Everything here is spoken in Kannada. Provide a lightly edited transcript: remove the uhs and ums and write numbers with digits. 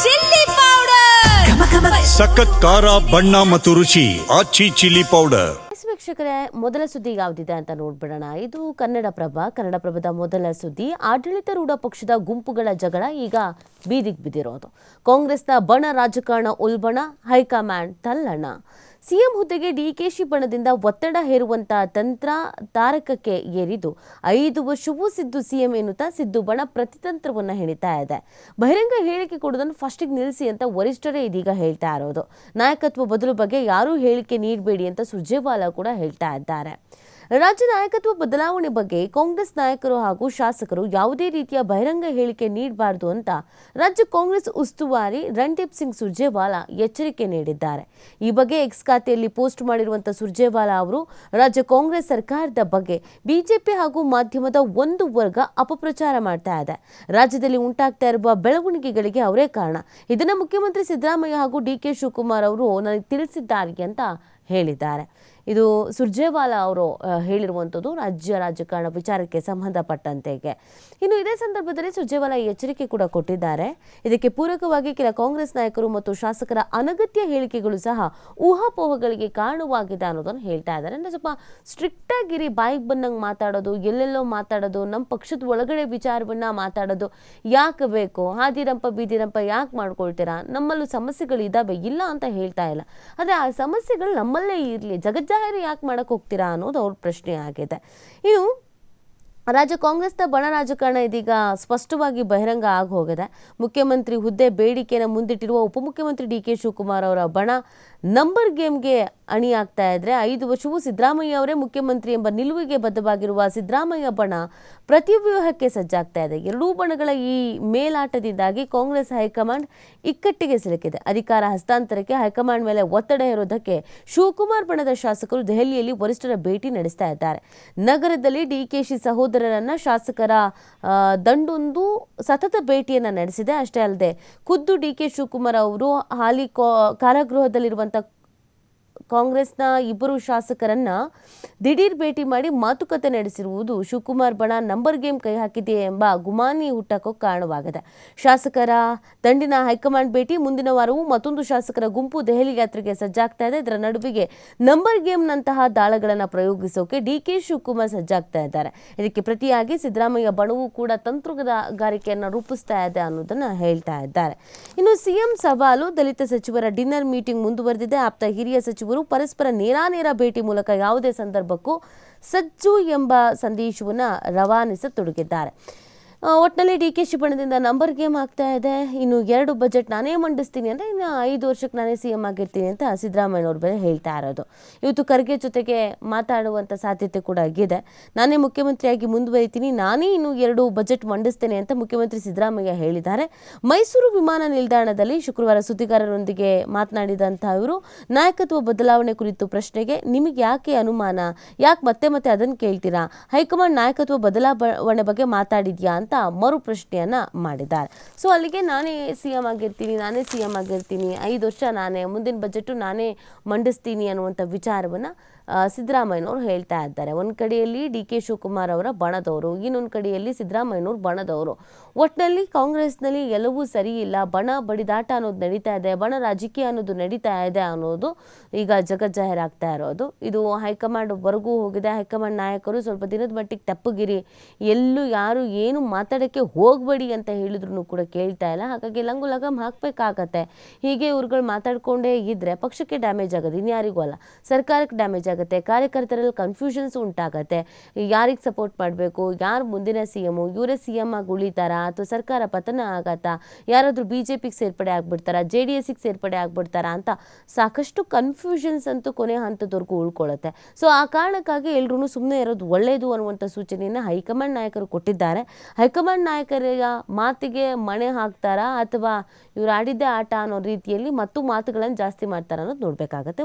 ಚಿಲ್ಲಿ ಪೌಡರ್ ಸಖತ್ ಖಾರ ಬಣ್ಣ ಮತ್ತು ರುಚಿ ಆಚಿ ಚಿಲ್ಲಿ ಪೌಡರ್. ವೀಕ್ಷಕರೇ, ಮೊದಲ ಸುದ್ದಿ ಯಾವುದಿದೆ ಅಂತ ನೋಡ್ಬಿಡೋಣ. ಇದು ಕನ್ನಡಪ್ರಭದ ಮೊದಲ ಸುದ್ದಿ. ಆಡಳಿತಾರೂಢ ಪಕ್ಷದ ಗುಂಪುಗಳ ಜಗಳ ಈಗ ಬೀದಿಗೆ ಬಿದ್ದಿರೋದು. ಕಾಂಗ್ರೆಸ್ನ ಬಣ ರಾಜಕಾರಣ ಉಲ್ಬಣ, ಹೈಕಮಾಂಡ್ ತಲ್ಲಣ. ಸಿಎಂ ಹುದ್ದೆಗೆ ಡಿಕೆಶಿ ಬಣದಿಂದ ಒತ್ತಡ ಹೇರುವಂತಹ ತಂತ್ರ ತಾರಕಕ್ಕೆ ಏರಿದ್ದು 5 ವರ್ಷವೂ ಸಿದ್ದು ಸಿಎಂ ಎನ್ನುತ್ತಾ ಸಿದ್ದು ಬಣ ಪ್ರತಿತಂತ್ರವನ್ನ ಹೆಣಿತಾ ಇದೆ. ಬಹಿರಂಗ ಹೇಳಿಕೆ ಕೊಡೋದನ್ನು ಫಸ್ಟಿಗೆ ನಿಲ್ಲಿಸಿ ಅಂತ ವರಿಷ್ಠರೇ ಇದೀಗ ಹೇಳ್ತಾ ಇರೋದು. ನಾಯಕತ್ವ ಬದಲು ಬಗ್ಗೆ ಯಾರೂ ಹೇಳಿಕೆ ನೀಡಬೇಡಿ ಅಂತ ಸುರ್ಜೇವಾಲಾ ಕೂಡ ಹೇಳ್ತಾ ಇದ್ದಾರೆ. ರಾಜ್ಯ ನಾಯಕತ್ವ ಬದಲಾವಣೆ ಬಗ್ಗೆ ಕಾಂಗ್ರೆಸ್ ನಾಯಕರು ಹಾಗೂ ಶಾಸಕರು ಯಾವುದೇ ರೀತಿಯ ಬಹಿರಂಗ ಹೇಳಿಕೆ ನೀಡಬಾರದು ಅಂತ ರಾಜ್ಯ ಕಾಂಗ್ರೆಸ್ ಉಸ್ತುವಾರಿ ರಣದೀಪ್ ಸಿಂಗ್ ಸುರ್ಜೇವಾಲಾ ಎಚ್ಚರಿಕೆ ನೀಡಿದ್ದಾರೆ. ಈ ಬಗ್ಗೆ ಎಕ್ಸ್ ಖಾತೆಯಲ್ಲಿ ಪೋಸ್ಟ್ ಮಾಡಿರುವಂತಹ ಸುರ್ಜೇವಾಲಾ ಅವರು ರಾಜ್ಯ ಕಾಂಗ್ರೆಸ್ ಸರ್ಕಾರದ ಬಗ್ಗೆ ಬಿಜೆಪಿ ಹಾಗೂ ಮಾಧ್ಯಮದ ಒಂದು ವರ್ಗ ಅಪಪ್ರಚಾರ ಮಾಡ್ತಾ ಇದೆ. ರಾಜ್ಯದಲ್ಲಿ ಉಂಟಾಗ್ತಾ ಇರುವ ಬೆಳವಣಿಗೆಗಳಿಗೆ ಅವರೇ ಕಾರಣ. ಇದನ್ನ ಮುಖ್ಯಮಂತ್ರಿ ಸಿದ್ದರಾಮಯ್ಯ ಹಾಗೂ ಡಿಕೆ ಶಿವಕುಮಾರ್ ಅವರು ನನಗೆ ತಿಳಿಸಿದ್ದಾರೆ ಅಂತ ಹೇಳಿದ್ದಾರೆ. ಇದು ಸುರ್ಜೇವಾಲಾ ಅವರು ಹೇಳಿರುವಂಥದ್ದು ರಾಜ್ಯ ರಾಜಕಾರಣ ವಿಚಾರಕ್ಕೆ ಸಂಬಂಧಪಟ್ಟಂತೆಗೆ. ಇನ್ನು ಇದೇ ಸಂದರ್ಭದಲ್ಲಿ ಸುರ್ಜೇವಾಲಾ ಎಚ್ಚರಿಕೆ ಕೂಡ ಕೊಟ್ಟಿದ್ದಾರೆ. ಇದಕ್ಕೆ ಪೂರಕವಾಗಿ ಕೆಲ ಕಾಂಗ್ರೆಸ್ ನಾಯಕರು ಮತ್ತು ಶಾಸಕರ ಅನಗತ್ಯ ಹೇಳಿಕೆಗಳು ಸಹ ಊಹಾಪೋಹಗಳಿಗೆ ಕಾರಣವಾಗಿದೆ ಅನ್ನೋದನ್ನು ಹೇಳ್ತಾ ಇದ್ದಾರೆ. ಅಂದರೆ ಸ್ವಲ್ಪ ಸ್ಟ್ರಿಕ್ಟ್ ಆಗಿರಿ, ಬಾಯಿಗೆ ಬಂದಂಗೆ ಮಾತಾಡೋದು, ಎಲ್ಲೆಲ್ಲೋ ಮಾತಾಡೋದು, ನಮ್ಮ ಪಕ್ಷದ ಒಳಗಡೆ ವಿಚಾರವನ್ನ ಮಾತಾಡೋದು ಯಾಕೆ ಬೇಕು? ಹಾದಿರಂಪ ಬೀದಿರಂಪ ಯಾಕೆ ಮಾಡ್ಕೊಳ್ತೀರಾ? ನಮ್ಮಲ್ಲೂ ಸಮಸ್ಯೆಗಳು ಇದ್ದಾವೆ, ಇಲ್ಲ ಅಂತ ಹೇಳ್ತಾ ಇಲ್ಲ. ಆದರೆ ಆ ಸಮಸ್ಯೆಗಳು ನಮ್ಮಲ್ಲೇ ಇರಲಿ, ಜಗಜ್ಜಾಹಿರ ಯಾಕೆ ಮಾಡಕ್ಕೆ ಹೋಗ್ತೀರಾ ಅನ್ನೋದು ಅವ್ರ ಪ್ರಶ್ನೆ ಆಗಿದೆ. ಇನ್ನು ರಾಜ್ಯ ಕಾಂಗ್ರೆಸ್ನ ಬಣ ರಾಜಕಾರಣ ಇದೀಗ ಸ್ಪಷ್ಟವಾಗಿ ಬಹಿರಂಗ ಆಗಿ ಹೋಗಿದೆ. ಮುಖ್ಯಮಂತ್ರಿ ಹುದ್ದೆ ಬೇಡಿಕೆಯನ್ನು ಮುಂದಿಟ್ಟಿರುವ ಉಪಮುಖ್ಯಮಂತ್ರಿ ಡಿಕೆ ಶಿವಕುಮಾರ್ ಅವರ ಬಣ ನಂಬರ್ ಗೇಮ್ಗೆ ಅಣಿಯಾಗ್ತಾ ಇದ್ರೆ 5 ವರ್ಷವೂ ಸಿದ್ದರಾಮಯ್ಯ ಅವರೇ ಮುಖ್ಯಮಂತ್ರಿ ಎಂಬ ನಿಲುವಿಗೆ ಬದ್ಧವಾಗಿರುವ ಸಿದ್ದರಾಮಯ್ಯ ಬಣ ಪ್ರತಿವ್ಯೂಹಕ್ಕೆ ಸಜ್ಜಾಗ್ತಾ ಇದೆ. ಎರಡೂ ಬಣಗಳ ಈ ಮೇಲಾಟದಿಂದಾಗಿ ಕಾಂಗ್ರೆಸ್ ಹೈಕಮಾಂಡ್ ಇಕ್ಕಟ್ಟಿಗೆ ಸಿಲುಕಿದೆ. ಅಧಿಕಾರ ಹಸ್ತಾಂತರಕ್ಕೆ ಹೈಕಮಾಂಡ್ ಮೇಲೆ ಒತ್ತಡ ಹೇರೋದಕ್ಕೆ ಶಿವಕುಮಾರ್ ಬಣದ ಶಾಸಕರು ದೆಹಲಿಯಲ್ಲಿ ವರಿಷ್ಠರ ಭೇಟಿ ನಡೆಸ್ತಾ ಇದ್ದಾರೆ. ನಗರದಲ್ಲಿ ಡಿಕೆಶಿ ಸಹೋದರರನ್ನ ಶಾಸಕರ ದಂಡೊಂದು ಸತತ ಭೇಟಿಯನ್ನ ನಡೆಸಿದೆ. ಅಷ್ಟೇ ಅಲ್ಲದೆ ಖುದ್ದು ಡಿಕೆ ಶಿವಕುಮಾರ್ ಅವರು ಹಾಲಿ ಕಾರಾಗೃಹದಲ್ಲಿರುವಂತಹ ಕಾಂಗ್ರೆಸ್ನ 2 ಶಾಸಕರನ್ನ ದಿಢೀರ್ ಭೇಟಿ ಮಾಡಿ ಮಾತುಕತೆ ನಡೆಸಿರುವುದು ಶಿವಕುಮಾರ್ ಬಣ ನಂಬರ್ ಗೇಮ್ ಕೈ ಹಾಕಿದೆ ಎಂಬ ಗುಮಾನಿ ಹುಟ್ಟಕ್ಕೂ ಕಾರಣವಾಗಿದೆ. ಶಾಸಕರ ದಂಡಿನ ಹೈಕಮಾಂಡ್ ಭೇಟಿ, ಮುಂದಿನ ವಾರವೂ ಮತ್ತೊಂದು ಶಾಸಕರ ಗುಂಪು ದೆಹಲಿ ಯಾತ್ರೆಗೆ ಸಜ್ಜಾಗ್ತಾ ಇದೆ. ಇದರ ನಡುವೆಗೆ ನಂಬರ್ ಗೇಮ್ನಂತಹ ದಾಳಗಳನ್ನು ಪ್ರಯೋಗಿಸೋಕೆ ಡಿಕೆ ಶಿವಕುಮಾರ್ ಸಜ್ಜಾಗ್ತಾ ಇದ್ದಾರೆ. ಇದಕ್ಕೆ ಪ್ರತಿಯಾಗಿ ಸಿದ್ದರಾಮಯ್ಯ ಬಣವೂ ಕೂಡ ತಂತ್ರಗಾರಿಕೆಯನ್ನು ರೂಪಿಸ್ತಾ ಇದೆ ಅನ್ನೋದನ್ನ ಹೇಳ್ತಾ ಇದ್ದಾರೆ. ಇನ್ನು ಸಿಎಂ ಸವಾಲು, ದಲಿತ ಸಚಿವರ ಡಿನ್ನರ್ ಮೀಟಿಂಗ್ ಮುಂದುವರೆದಿದೆ. ಆಪ್ತ ಹಿರಿಯ ಸಚಿವರು ಪರಸ್ಪರ ನೇರಾನೇರ ಭೇಟಿ ಮೂಲಕ ಯಾವುದೇ ಸಂದರ್ಭಕ್ಕೂ ಸಜ್ಜು ಎಂಬ ಸಂದೇಶವನ್ನು ರವಾನಿಸತೊಡಗಿದ್ದಾರೆ. ಒಟ್ಟಿನಲ್ಲಿ ಡಿಕೆಶಿ ಬಣದಿಂದ ನಂಬರ್ ಗೇಮ್ ಆಗ್ತಾ ಇದೆ. ಇನ್ನು 2 ಬಜೆಟ್ ನಾನೇ ಮಂಡಿಸ್ತೀನಿ ಅಂದರೆ ಇನ್ನು 5 ವರ್ಷಕ್ಕೆ ನಾನೇ ಸಿಎಂ ಆಗಿರ್ತೀನಿ ಅಂತ ಸಿದ್ದರಾಮಯ್ಯನವ್ರು ಬೇರೆ ಹೇಳ್ತಾ ಇರೋದು. ಇವತ್ತು ಖರ್ಗೆ ಜೊತೆಗೆ ಮಾತಾಡುವಂಥ ಸಾಧ್ಯತೆ ಕೂಡ ಆಗಿದೆ. ನಾನೇ ಮುಖ್ಯಮಂತ್ರಿಯಾಗಿ ಮುಂದುವರಿತೀನಿ, ನಾನೇ ಇನ್ನು 2 ಬಜೆಟ್ ಮಂಡಿಸ್ತೇನೆ ಅಂತ ಮುಖ್ಯಮಂತ್ರಿ ಸಿದ್ದರಾಮಯ್ಯ ಹೇಳಿದ್ದಾರೆ. ಮೈಸೂರು ವಿಮಾನ ನಿಲ್ದಾಣದಲ್ಲಿ ಶುಕ್ರವಾರ ಸುದ್ದಿಗಾರರೊಂದಿಗೆ ಮಾತನಾಡಿದಂಥ ಇವರು ನಾಯಕತ್ವ ಬದಲಾವಣೆ ಕುರಿತು ಪ್ರಶ್ನೆಗೆ ನಿಮಗೆ ಯಾಕೆ ಅನುಮಾನ, ಯಾಕೆ ಮತ್ತೆ ಅದನ್ನು ಕೇಳ್ತೀರಾ, ಹೈಕಮಾಂಡ್ ನಾಯಕತ್ವ ಬದಲಾವಣೆ ಬಗ್ಗೆ ಮಾತಾಡಿದ್ಯಾ ಅಂತ ಮರು ಪ್ರಶ್ನೆಯನ್ನ ಮಾಡಿದ್ದಾರೆ. ಸೊ ಅಲ್ಲಿಗೆ ನಾನೇ ಸಿಎಂ ಆಗಿರ್ತೀನಿ, 5 ವರ್ಷ ನಾನೇ, ಮುಂದಿನ ಬಜೆಟ್ ನಾನೇ ಮಂಡಿಸ್ತೀನಿ ಅನ್ನುವಂಥ ವಿಚಾರವನ್ನ ಸಿದ್ದರಾಮಯ್ಯನವರು ಹೇಳ್ತಾ ಇದ್ದಾರೆ. ಒಂದು ಕಡೆಯಲ್ಲಿ ಡಿಕೆ ಶಿವಕುಮಾರ್ ಅವರ ಬಣದವರು, ಇನ್ನೊಂದು ಕಡೆಯಲ್ಲಿ ಸಿದ್ದರಾಮಯ್ಯನವರು ಬಣದವರು. ಒಟ್ಟಿನಲ್ಲಿ ಕಾಂಗ್ರೆಸ್ನಲ್ಲಿ ಎಲ್ಲವೂ ಸರಿ ಇಲ್ಲ, ಬಣ ಬಡಿದಾಟ ಅನ್ನೋದು ನಡೀತಾ ಇದೆ, ಬಣ ರಾಜಕೀಯ ಅನ್ನೋದು ನಡೀತಾ ಇದೆ ಅನ್ನೋದು ಈಗ ಜಗಜ್ಜಾಹಿರಾಗ್ತಾ ಇರೋದು. ಇದು ಹೈಕಮಾಂಡ್ ವರೆಗೂ ಹೋಗಿದೆ. ಹೈಕಮಾಂಡ್ ನಾಯಕರು ಸ್ವಲ್ಪ ದಿನದ ಮಟ್ಟಿಗೆ ತಪ್ಪಗಿರಿ, ಎಲ್ಲೂ ಯಾರು ಏನು ಮಾತಾಡೋಕ್ಕೆ ಹೋಗಬೇಡಿ ಅಂತ ಹೇಳಿದ್ರು ಕೂಡ ಕೇಳ್ತಾ ಇಲ್ಲ. ಹಾಗಾಗಿ ಲಂಗು ಲಗಮ್ ಹಾಕಬೇಕಾಗತ್ತೆ. ಹೀಗೆ ಇವ್ರುಗಳು ಮಾತಾಡ್ಕೊಂಡೇ ಇದ್ರೆ ಪಕ್ಷಕ್ಕೆ ಡ್ಯಾಮೇಜ್ ಆಗೋದು, ಇನ್ಯಾರಿಗೂ ಅಲ್ಲ, ಸರ್ಕಾರಕ್ಕೆ ಡ್ಯಾಮೇಜ್ ಆಗುತ್ತೆ. ಕಾರ್ಯಕರ್ತರಲ್ಲಿ ಕನ್ಫ್ಯೂಷನ್ಸ್ ಉಂಟಾಗತ್ತೆ. ಯಾರಿಗೆ ಸಪೋರ್ಟ್ ಮಾಡಬೇಕು, ಯಾರು ಮುಂದಿನ ಸಿಎಂ, ಇವರೇ ಸಿಎಂ ಆಗಿ ಉಳಿತಾರಾ ಅಥವಾ ಸರ್ಕಾರ ಪತನ ಆಗತ್ತಾ, ಯಾರಾದರೂ ಬಿಜೆಪಿಗೆ ಸೇರ್ಪಡೆ ಆಗ್ಬಿಡ್ತಾರಾ, JDSಗೆ ಸೇರ್ಪಡೆ ಆಗ್ಬಿಡ್ತಾರಾ ಅಂತ ಸಾಕಷ್ಟು ಕನ್ಫ್ಯೂಷನ್ಸ್ ಅಂತೂ ಕೊನೆ ಹಂತದವರೆಗೂ ಉಳ್ಕೊಳ್ಳುತ್ತೆ. ಸೊ ಆ ಕಾರಣಕ್ಕಾಗಿ ಎಲ್ಲರೂ ಸುಮ್ಮನೆ ಇರೋದು ಒಳ್ಳೆಯದು ಅನ್ನುವಂಥ ಸೂಚನೆಯನ್ನು ಹೈಕಮಾಂಡ್ ನಾಯಕರು ಕೊಟ್ಟಿದ್ದಾರೆ. ಹೈಕಮಾಂಡ್ ನಾಯಕರ ಮಾತಿಗೆ ಮಣೆ ಹಾಕ್ತಾರಾ ಅಥವಾ ಇವ್ರು ಆಡಿದ್ದೇ ಆಟ ಅನ್ನೋ ರೀತಿಯಲ್ಲಿ ಮತ್ತು ಮಾತುಗಳನ್ನು ಜಾಸ್ತಿ ಮಾಡ್ತಾರ ಅನ್ನೋದು ನೋಡಬೇಕಾಗತ್ತೆ.